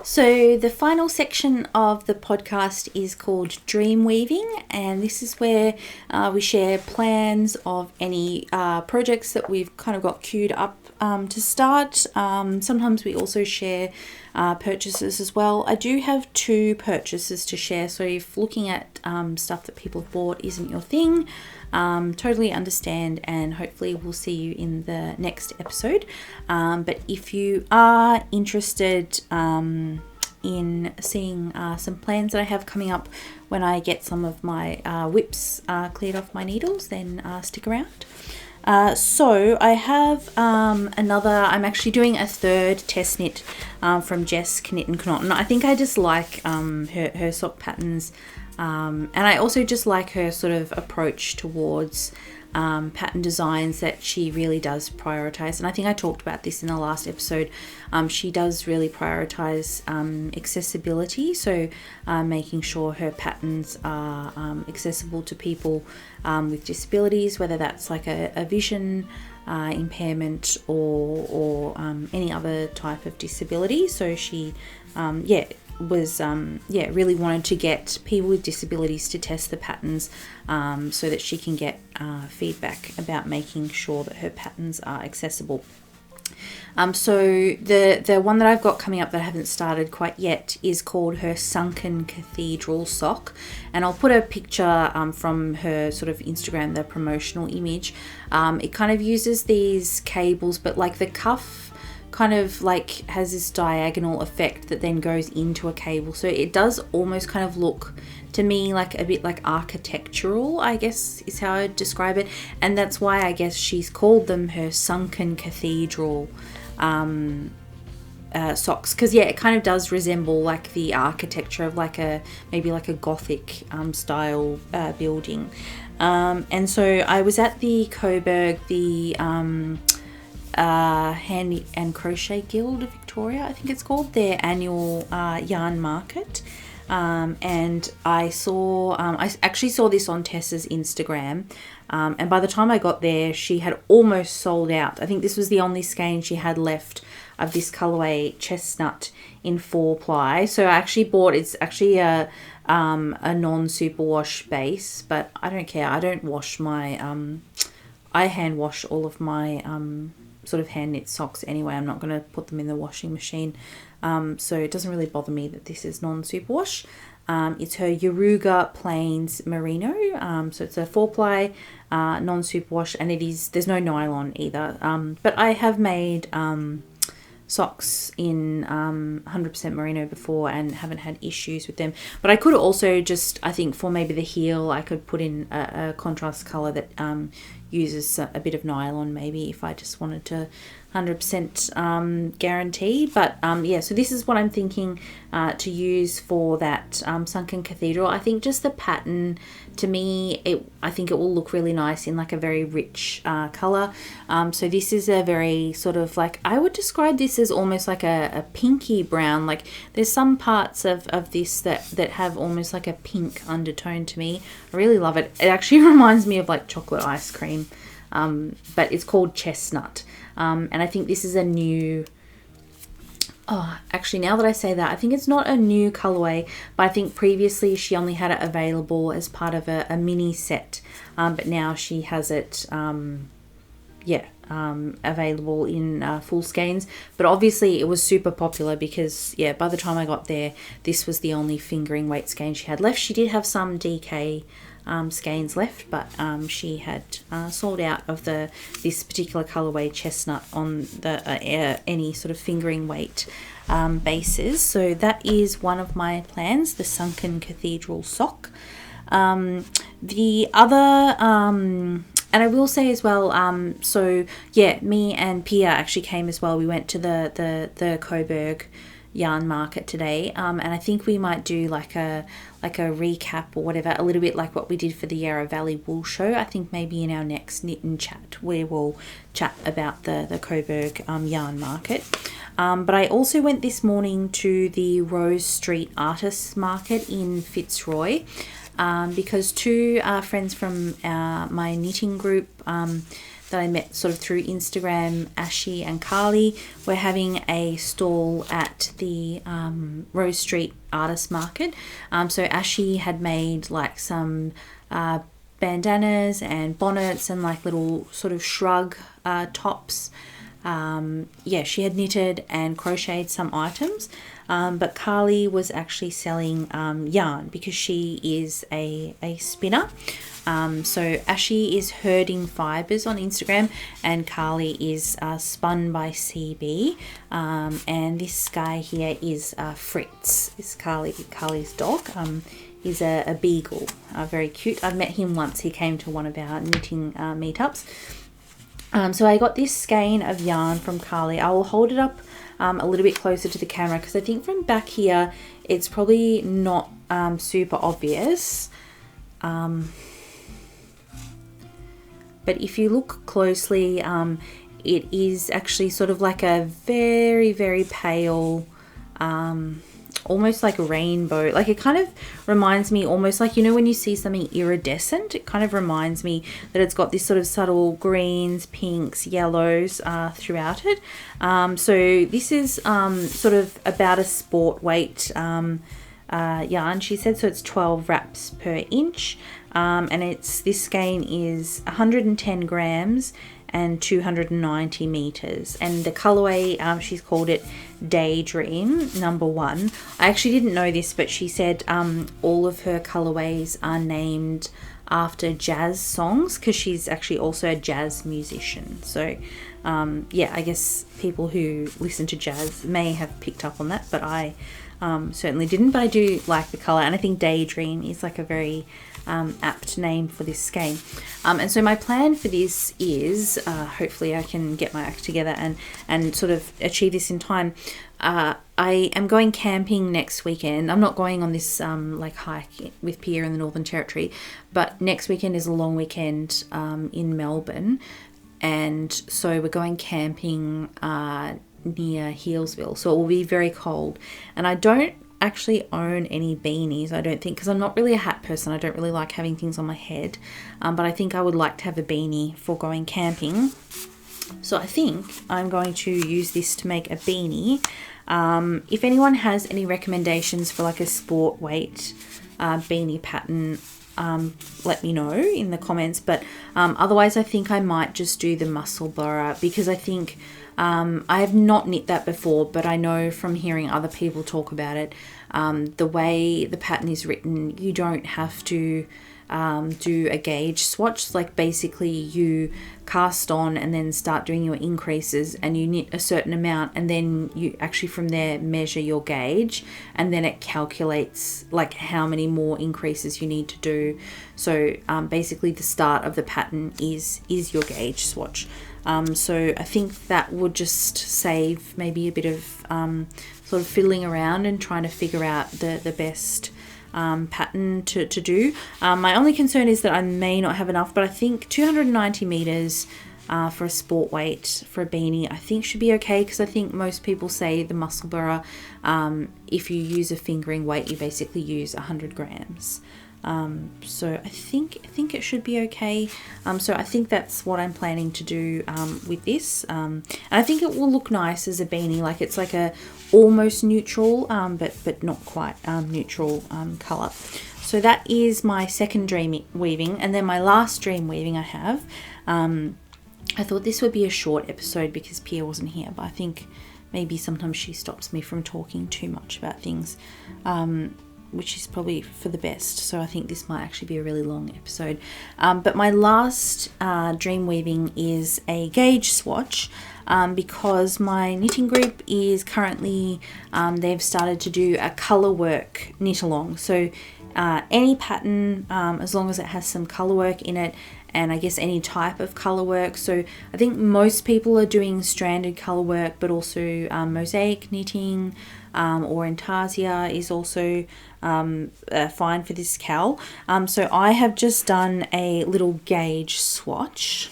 So the final section of the podcast is called Dream Weaving, and this is where we share plans of any projects that we've kind of got queued up to start. Sometimes we also share purchases as well. I do have 2 purchases to share, so if looking at stuff that people have bought isn't your thing, totally understand, and hopefully we'll see you in the next episode. But if you are interested in seeing some plans that I have coming up when I get some of my whips cleared off my needles, then stick around. So I have I'm actually doing a 3rd test knit from Jess Knit and Knotten. I think I just like her sock patterns And I also just like her sort of approach towards pattern designs, that she really does prioritize. And I think I talked about this in the last episode. She does really prioritize accessibility, so making sure her patterns are accessible to people with disabilities, whether that's like a vision impairment or any other type of disability. So she really wanted to get people with disabilities to test the patterns, so that she can get feedback about making sure that her patterns are accessible. So the one that I've got coming up that I haven't started quite yet is called her Sunken Cathedral Sock, and I'll put a picture from her sort of Instagram, the promotional image. It kind of uses these cables, but like the cuff kind of like has this diagonal effect that then goes into a cable, so it does almost kind of look to me like a bit like architectural, I guess is how I would describe it. And that's why I guess she's called them her Sunken Cathedral socks, because it kind of does resemble like the architecture of like maybe like a Gothic style building. And so I was at the Coburg, the Hand and Crochet Guild of Victoria, I think it's called, their annual yarn market, and I actually saw this on Tessa's Instagram, and by the time I got there she had almost sold out. I think this was the only skein she had left of this colorway chestnut in 4-ply. So I actually bought, it's actually a non-superwash base, but I don't care, I don't wash my I hand wash all of my sort of hand knit socks anyway. I'm not going to put them in the washing machine, so it doesn't really bother me that this is non-superwash. It's her Yoruga Plains Merino, so it's a 4-ply non-superwash, and there's no nylon either, but I have made socks in 100% merino before and haven't had issues with them. But I could also just, I think for maybe the heel, I could put in a contrast color that uses a bit of nylon, maybe, if I just wanted to 100% guarantee. But so this is what I'm thinking to use for that Sunken Cathedral. I think just the pattern, to me, I think it will look really nice in like a very rich color. So this is a very sort of like, I would describe this as almost like a pinky brown. Like there's some parts of this that have almost like a pink undertone to me. I really love it. It actually reminds me of like chocolate ice cream, but it's called Chestnut. And I think this is a new, actually now that I say that, I think it's not a new colorway, but I think previously she only had it available as part of a mini set, but now she has it available in full skeins. But obviously it was super popular because by the time I got there, this was the only fingering weight skein she had left. She did have some DK skeins left, but she had sold out of this particular colorway Chestnut on the any sort of fingering weight bases. So that is one of my plans, the Sunken Cathedral sock. The other and I will say as well, me and Pia actually came as well. We went to the Coburg yarn market today, and I think we might do like a recap or whatever, a little bit like what we did for the Yarra Valley Wool Show. I think maybe in our next knit and chat we will chat about the Coburg yarn market. But I also went this morning to the Rose Street Artists Market in Fitzroy, because two friends from my knitting group that I met sort of through Instagram, Ashi and Carly, were having a stall at the Rose Street Artist Market. So Ashi had made like some bandanas and bonnets and like little sort of shrug tops. She had knitted and crocheted some items, but Carly was actually selling yarn because she is a spinner. So Ashi is Herding Fibres on Instagram, and Carly is Spun by CB, and this guy here is Fritz. Is Carly's dog. He's a beagle, very cute. I've met him once. He came to one of our knitting meetups. So I got this skein of yarn from Carly. I will hold it up a little bit closer to the camera because I think from back here it's probably not super obvious. But if you look closely, it is actually sort of like a very, very pale, almost like rainbow. Like, it kind of reminds me almost like, you know, when you see something iridescent, it kind of reminds me that it's got this sort of subtle greens, pinks, yellows throughout it. So this is sort of about a sport weight yarn, she said. So it's 12 wraps per inch. And this skein is 110 grams and 290 meters, and the colorway, she's called it Daydream number 1. I actually didn't know this, but she said all of her colorways are named after jazz songs, because she's actually also a jazz musician. So yeah, I guess people who listen to jazz may have picked up on that, but I certainly didn't. But I do like the color, and I think Daydream is like a very apt name for this skein. And so my plan for this is, hopefully I can get my act together and sort of achieve this in time. I am going camping next weekend. I'm not going on this like hike with Pierre in the Northern Territory, but next weekend is a long weekend in Melbourne, and so we're going camping near Healesville, so it will be very cold. And I don't actually own any beanies, I don't think, because I'm not really a hat person. I don't really like having things on my head, but I think I would like to have a beanie for going camping. So I think I'm going to use this to make a beanie. If anyone has any recommendations for like a sport weight beanie pattern, let me know in the comments. But otherwise I think I might just do the Musselburgh, because I think I have not knit that before, but I know from hearing other people talk about it, the way the pattern is written, you don't have to do a gauge swatch. Like, basically you cast on and then start doing your increases, and you knit a certain amount, and then you actually from there measure your gauge, and then it calculates like how many more increases you need to do. So basically the start of the pattern is your gauge swatch. So I think that would just save maybe a bit of sort of fiddling around and trying to figure out the best pattern to do. My only concern is that I may not have enough, but I think 290 meters for a sport weight for a beanie I think should be okay, because I think most people say the Musselburgh, if you use a fingering weight, you basically use 100 grams. So I think it should be okay. So I think that's what I'm planning to do with this. And I think it will look nice as a beanie. Like, it's like a almost neutral, but not quite neutral color. So that is my second dream weaving, and then my last dream weaving I have. I thought this would be a short episode because Pierre wasn't here, but I think maybe sometimes she stops me from talking too much about things. Which is probably for the best. So I think this might actually be a really long episode. But my last dream weaving is a gauge swatch, because my knitting group is currently, they've started to do a colour work knit along. So any pattern, as long as it has some colour work in it, and I guess any type of colour work. So I think most people are doing stranded colour work, but also mosaic knitting, or intarsia is also fine for this cowl. So I have just done a little gauge swatch.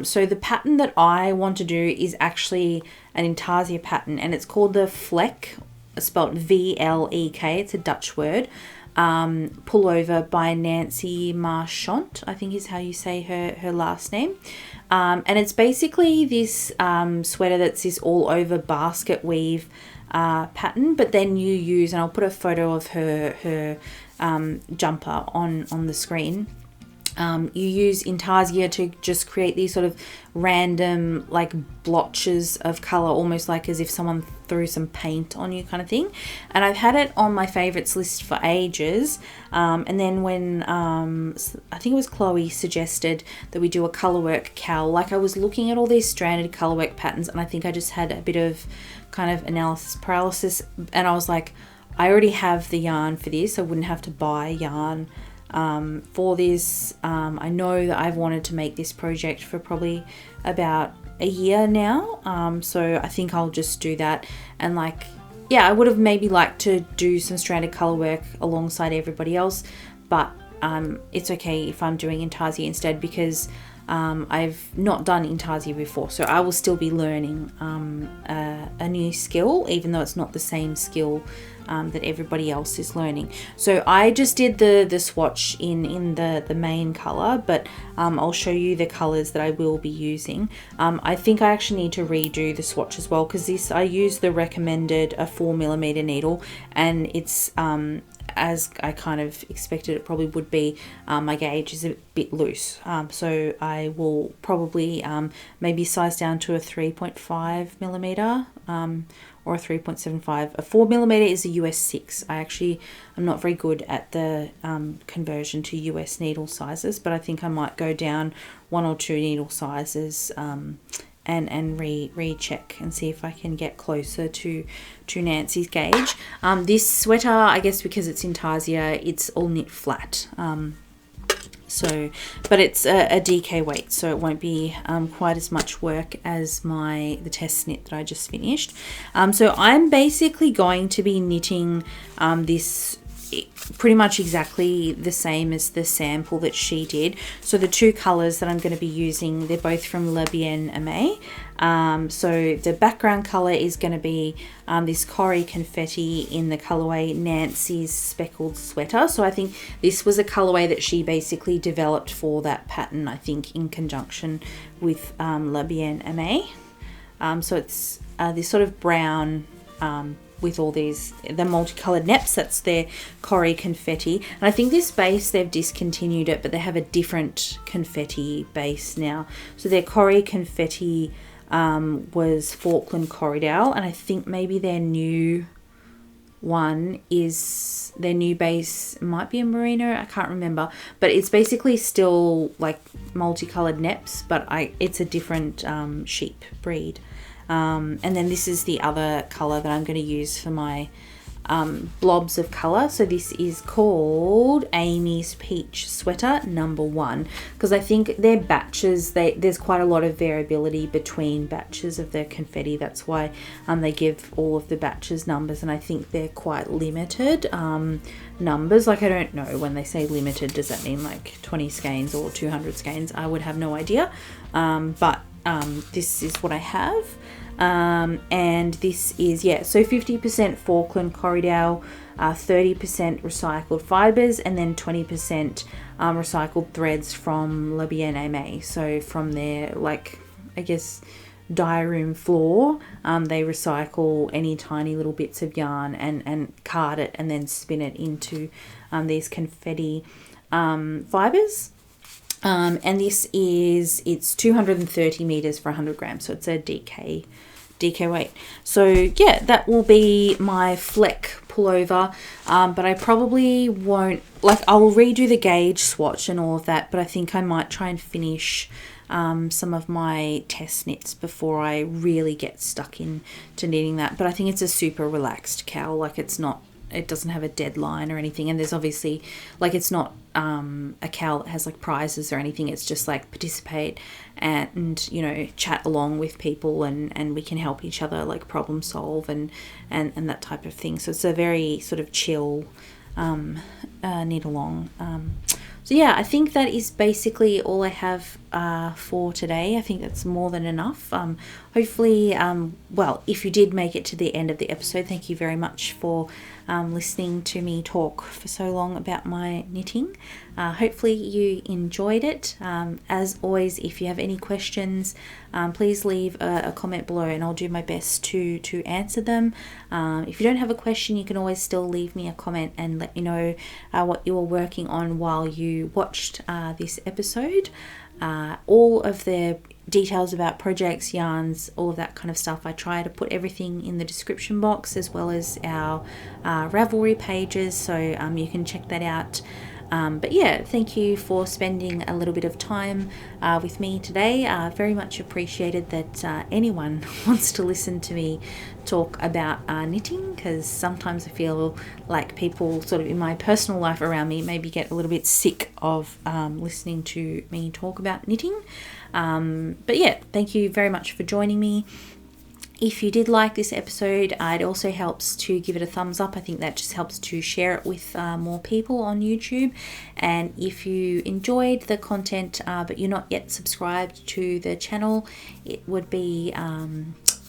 So the pattern that I want to do is actually an intarsia pattern, and it's called the Vlek, spelled V-L-E-K. It's a Dutch word. Pullover by Nancy Marchant, I think is how you say her last name. And it's basically this sweater that's this all over basket weave pattern, but then you use, and I'll put a photo of her jumper on the screen. You use intarsia to just create these sort of random like blotches of color, almost like as if someone threw some paint on you kind of thing. And I've had it on my favorites list for ages, and then when I think it was Chloe suggested that we do a colorwork cowl, like I was looking at all these stranded colorwork patterns, and I think I just had a bit of kind of analysis paralysis, and I was like, I already have the yarn for this, I wouldn't have to buy yarn for this. I know that I've wanted to make this project for probably about a year now, so I think I'll just do that. And like yeah, I would have maybe liked to do some stranded colour work alongside everybody else, but it's okay if I'm doing intarsia instead, because I've not done intarsia before, so I will still be learning a new skill, even though it's not the same skill that everybody else is learning. So I just did the swatch in the main colour, but I'll show you the colours that I will be using. I think I actually need to redo the swatch as well, because this, I used the recommended a 4mm needle, and it's as I kind of expected it probably would be. My gauge is a bit loose, so I will probably maybe size down to a 3.5mm or a 3.75. A 4mm is a US 6. I'm not very good at the conversion to US needle sizes, but I think I might go down 1 or 2 needle sizes and recheck and see if I can get closer to Nancy's gauge. This sweater, I guess because it's intarsia, it's all knit flat. But it's a DK weight, so it won't be quite as much work as the test knit that I just finished. So I'm basically going to be knitting this pretty much exactly the same as the sample that she did. So the two colors that I'm going to be using, they're both from Lavender. So the background color is going to be this Corrie Confetti in the colorway Nancy's Speckled Sweater. So I think this was a colorway that she basically developed for that pattern, I think in conjunction with Lavender. So it's this sort of brown with all the multicolored neps. That's their Corrie Confetti, and I think this base, they've discontinued it, but they have a different confetti base now. So their Corrie Confetti was Falkland Corriedale, and I think maybe their new one is, their new base might be a Merino, I can't remember, but it's basically still like multicolored neps, but it's a different sheep breed. And then this is the other colour that I'm going to use for my blobs of colour. So this is called Amy's Peach Sweater #1, because I think their batches, there's quite a lot of variability between batches of their confetti. That's why they give all of the batches numbers, and I think they're quite limited numbers. Like, I don't know, when they say limited, does that mean like 20 skeins or 200 skeins? I would have no idea, but this is what I have. And this is, so 50% Falkland Corriedale, 30% recycled fibres, and then 20% recycled threads from Lavender. So from their, like, I guess, dye room floor, they recycle any tiny little bits of yarn and card it and then spin it into these confetti fibres. And this it's 230 meters for 100 grams, so it's a DK weight. So yeah, that will be my Fleck pullover, but I probably won't, like, I'll redo the gauge swatch and all of that, but I think I might try and finish some of my test knits before I really get stuck into knitting that. But I think it's a super relaxed cowl, like it doesn't have a deadline or anything, and there's obviously, like, it's not a cowl that has like prizes or anything. It's just like participate and chat along with people, and we can help each other, like, problem solve and that type of thing. So it's a very sort of chill knit along. So yeah, I think that is basically all I have for today. I think that's more than enough. Hopefully, well, if you did make it to the end of the episode, thank you very much for listening to me talk for so long about my knitting. Hopefully you enjoyed it. As always, if you have any questions, please leave a comment below and I'll do my best to answer them. If you don't have a question, you can always still leave me a comment and let me know what you were working on while you watched this episode. All of the details about projects, yarns, all of that kind of stuff, I try to put everything in the description box, as well as our Ravelry pages, so you can check that out. But yeah, thank you for spending a little bit of time with me today. Very much appreciated that anyone wants to listen to me talk about knitting, because sometimes I feel like people sort of in my personal life around me maybe get a little bit sick of listening to me talk about knitting. But yeah, thank you very much for joining me. If you did like this episode, it also helps to give it a thumbs up. I think that just helps to share it with more people on YouTube. And if you enjoyed the content but you're not yet subscribed to the channel, it would be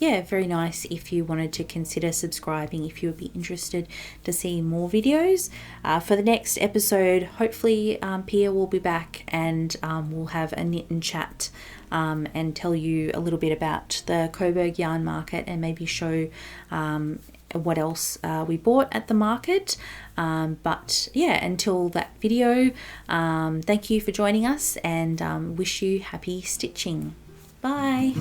very nice if you wanted to consider subscribing if you would be interested to see more videos. For the next episode, hopefully Pia will be back and we'll have a knit and chat and tell you a little bit about the Coburg yarn market and maybe show what else we bought at the market. But yeah, until that video, thank you for joining us and wish you happy stitching. Bye.